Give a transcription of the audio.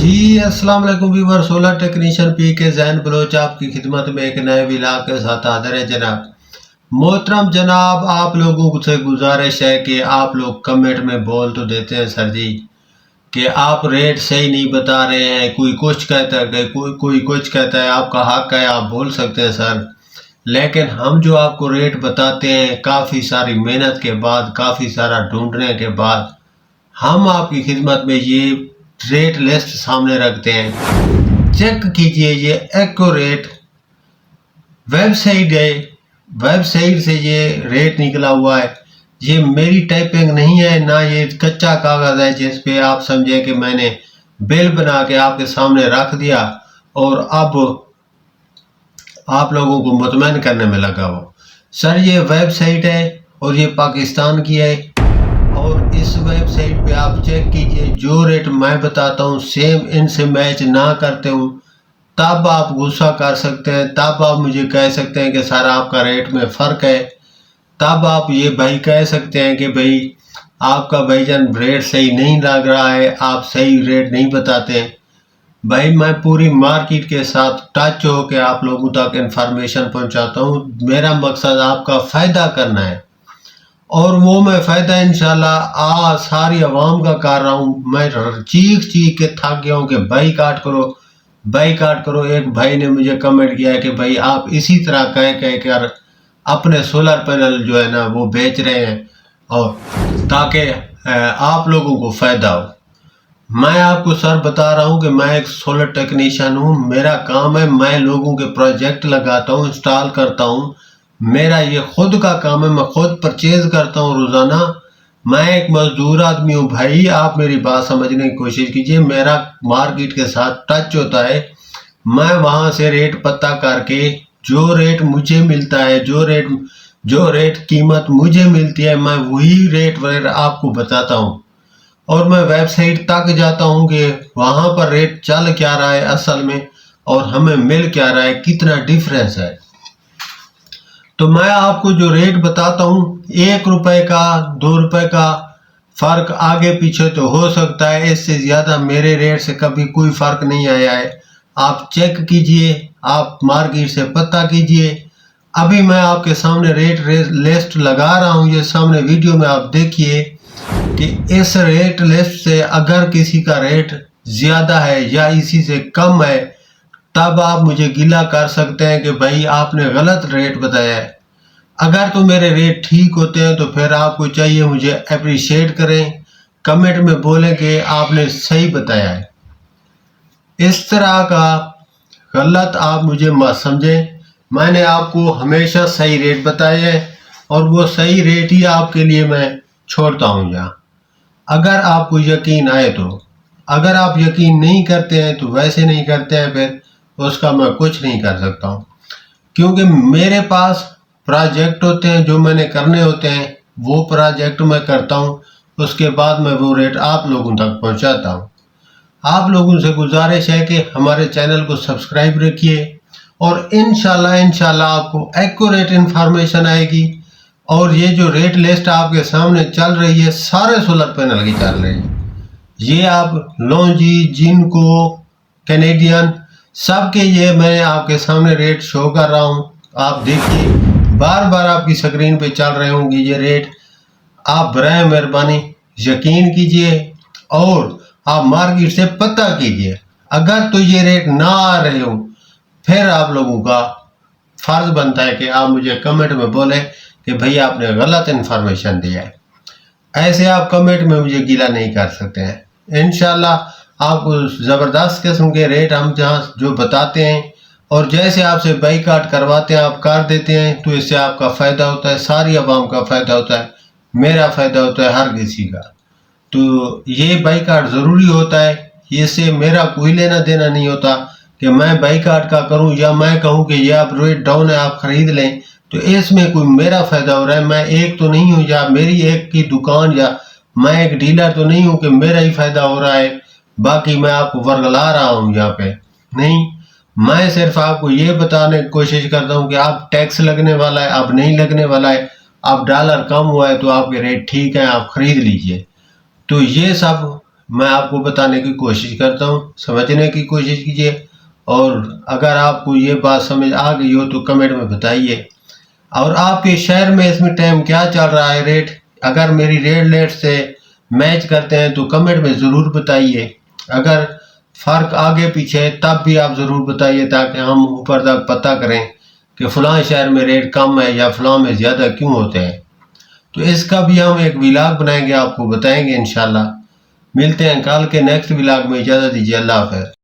جی السلام علیکم ویور، solar technician پی کے زین بلوچ آپ کی خدمت میں ایک نئے ولاگ کے ساتھ حاضر ہے جناب۔ محترم جناب، آپ لوگوں سے گزارش ہے کہ آپ لوگ کمنٹ میں بول تو دیتے ہیں سر جی کہ آپ ریٹ صحیح نہیں بتا رہے ہیں، کوئی کچھ کہتا ہے کوئی کچھ کہتا ہے، آپ کا حق ہے، آپ بول سکتے ہیں سر، لیکن ہم جو آپ کو ریٹ بتاتے ہیں کافی ساری محنت کے بعد، کافی سارا ڈھونڈنے کے بعد ہم آپ کی خدمت میں یہ ریٹ لسٹ سامنے رکھتے ہیں۔ چیک کیجئے، یہ ایکوریٹ ویب سائٹ ہے، ویب سائٹ سے یہ ریٹ نکلا ہوا ہے، یہ میری ٹائپنگ نہیں ہے، نہ یہ کچا کاغذ ہے جس پہ آپ سمجھیں کہ میں نے بل بنا کے آپ کے سامنے رکھ دیا اور اب آپ لوگوں کو مطمئن کرنے میں لگا ہو۔ سر یہ ویب سائٹ ہے اور یہ پاکستان کی ہے، اور اس ویب سائٹ پہ آپ چیک کیجئے، جو ریٹ میں بتاتا ہوں سیم ان سے میچ نہ کرتے ہوں تب آپ غصہ کر سکتے ہیں، تب آپ مجھے کہہ سکتے ہیں کہ سر آپ کا ریٹ میں فرق ہے، تب آپ یہ بھائی کہہ سکتے ہیں کہ بھائی آپ کا بھائی جان ریٹ صحیح نہیں لگ رہا ہے، آپ صحیح ریٹ نہیں بتاتے۔ بھائی میں پوری مارکیٹ کے ساتھ ٹچ ہو کے آپ لوگوں تک انفارمیشن پہنچاتا ہوں، میرا مقصد آپ کا فائدہ کرنا ہے، اور وہ میں فائدہ انشاءاللہ ساری عوام کا کر رہا ہوں۔ میں چیخ کے تھک گیا ہوں کہ بائی کاٹ کرو، بائی کاٹ کرو۔ ایک بھائی نے مجھے کمنٹ کیا ہے کہ بھائی آپ اسی طرح کہہ کر اپنے سولر پینل جو ہے نا وہ بیچ رہے ہیں، اور تاکہ آپ لوگوں کو فائدہ ہو۔ میں آپ کو سر بتا رہا ہوں کہ میں ایک سولر ٹیکنیشین ہوں، میرا کام ہے میں لوگوں کے پروجیکٹ لگاتا ہوں، انسٹال کرتا ہوں، میرا یہ خود کا کام ہے، میں خود پرچیز کرتا ہوں روزانہ، میں ایک مزدور آدمی ہوں۔ بھائی آپ میری بات سمجھنے کی کوشش کیجئے، میرا مارکیٹ کے ساتھ ٹچ ہوتا ہے، میں وہاں سے ریٹ پتہ کر کے جو ریٹ مجھے ملتا ہے، جو ریٹ قیمت مجھے ملتی ہے، میں وہی ریٹ آپ کو بتاتا ہوں، اور میں ویب سائٹ تک جاتا ہوں کہ وہاں پر ریٹ چل کیا رہا ہے اصل میں، اور ہمیں مل کیا رہا ہے، کتنا ڈیفرنس ہے۔ تو میں آپ کو جو ریٹ بتاتا ہوں 1 روپے کا 2 روپے کا فرق آگے پیچھے تو ہو سکتا ہے، اس سے زیادہ میرے ریٹ سے کبھی کوئی فرق نہیں آیا ہے۔ آپ چیک کیجئے، آپ مارکیٹ سے پتہ کیجئے۔ ابھی میں آپ کے سامنے ریٹ لسٹ لگا رہا ہوں، یہ سامنے ویڈیو میں آپ دیکھیے کہ اس ریٹ لسٹ سے اگر کسی کا ریٹ زیادہ ہے یا اسی سے کم ہے تب آپ مجھے گلہ کر سکتے ہیں کہ بھائی آپ نے غلط ریٹ بتایا ہے۔ اگر تو میرے ریٹ ٹھیک ہوتے ہیں تو پھر آپ کو چاہیے مجھے اپریشیٹ کریں، کمنٹ میں بولیں کہ آپ نے صحیح بتایا ہے۔ اس طرح کا غلط آپ مجھے مت سمجھیں، میں نے آپ کو ہمیشہ صحیح ریٹ بتائے ہیں، اور وہ صحیح ریٹ ہی آپ کے لیے میں چھوڑتا ہوں یہاں، اگر آپ کو یقین آئے تو۔ اگر آپ یقین نہیں کرتے ہیں تو ویسے نہیں کرتے ہیں، پھر اس کا میں کچھ نہیں کر سکتا ہوں، کیونکہ میرے پاس پروجیکٹ ہوتے ہیں جو میں نے کرنے ہوتے ہیں، وہ پروجیکٹ میں کرتا ہوں، اس کے بعد میں وہ ریٹ آپ لوگوں تک پہنچاتا ہوں۔ آپ لوگوں سے گزارش ہے کہ ہمارے چینل کو سبسکرائب رکھیے، اور انشاءاللہ آپ کو ایکوریٹ انفارمیشن آئے گی، اور یہ جو ریٹ لسٹ آپ کے سامنے چل رہی ہے سارے سولر پینل کی چل رہی ہے، یہ آپ لونجی جنکو کینیڈین سب کے یہ میں آپ کے سامنے ریٹ شو کر رہا ہوں، آپ دیکھیے، بار بار آپ کی سکرین پہ چل رہے ہوں گے یہ ریٹ۔ آپ برائے مہربانی یقین کیجئے اور آپ مارکیٹ سے پتہ کیجئے، اگر تو یہ ریٹ نہ آ رہے ہوں پھر آپ لوگوں کا فرض بنتا ہے کہ آپ مجھے کمنٹ میں بولیں کہ بھئی آپ نے غلط انفارمیشن دیا ہے۔ ایسے آپ کمنٹ میں مجھے گیلا نہیں کر سکتے ہیں۔ انشاءاللہ آپ کو زبردست قسم کے ریٹ ہم جہاں جو بتاتے ہیں، اور جیسے آپ سے بائی کاٹ کرواتے ہیں آپ کر دیتے ہیں، تو اس سے آپ کا فائدہ ہوتا ہے، ساری عوام کا فائدہ ہوتا ہے، میرا فائدہ ہوتا ہے، ہر کسی کا۔ تو یہ بائی کاٹ ضروری ہوتا ہے، اس سے میرا کوئی لینا دینا نہیں ہوتا کہ میں بائی کاٹ کا کروں یا میں کہوں کہ یہ آپ ریٹ ڈاؤن ہے آپ خرید لیں، تو اس میں کوئی میرا فائدہ ہو رہا ہے۔ میں ایک تو نہیں ہوں، یا میری ایک کی دکان، یا میں ایک ڈیلر تو نہیں ہوں کہ میرا ہی فائدہ ہو رہا ہے باقی میں آپ کو ورگلا رہا ہوں یہاں پہ، نہیں۔ میں صرف آپ کو یہ بتانے کی کوشش کرتا ہوں کہ آپ ٹیکس لگنے والا ہے، اب نہیں لگنے والا ہے، اب ڈالر کم ہوا ہے تو آپ کے ریٹ ٹھیک ہیں، آپ خرید لیجئے۔ تو یہ سب میں آپ کو بتانے کی کوشش کرتا ہوں، سمجھنے کی کوشش کیجیے، اور اگر آپ کو یہ بات سمجھ آ گئی ہو تو کمنٹ میں بتائیے۔ اور آپ کے شہر میں اس میں ٹائم کیا چل رہا ہے ریٹ، اگر میری ریٹ سے میچ کرتے ہیں تو کمنٹ میں ضرور بتائیے۔ اگر فرق آگے پیچھے تب بھی آپ ضرور بتائیے تاکہ ہم اوپر تک پتہ کریں کہ فلاں شہر میں ریٹ کم ہے یا فلاں میں زیادہ کیوں ہوتے ہیں۔ تو اس کا بھی ہم ایک ولاگ بنائیں گے، آپ کو بتائیں گے انشاءاللہ۔ ملتے ہیں کل کے نیکسٹ ولاگ میں، اجازت دیجیے، اللہ حافظ۔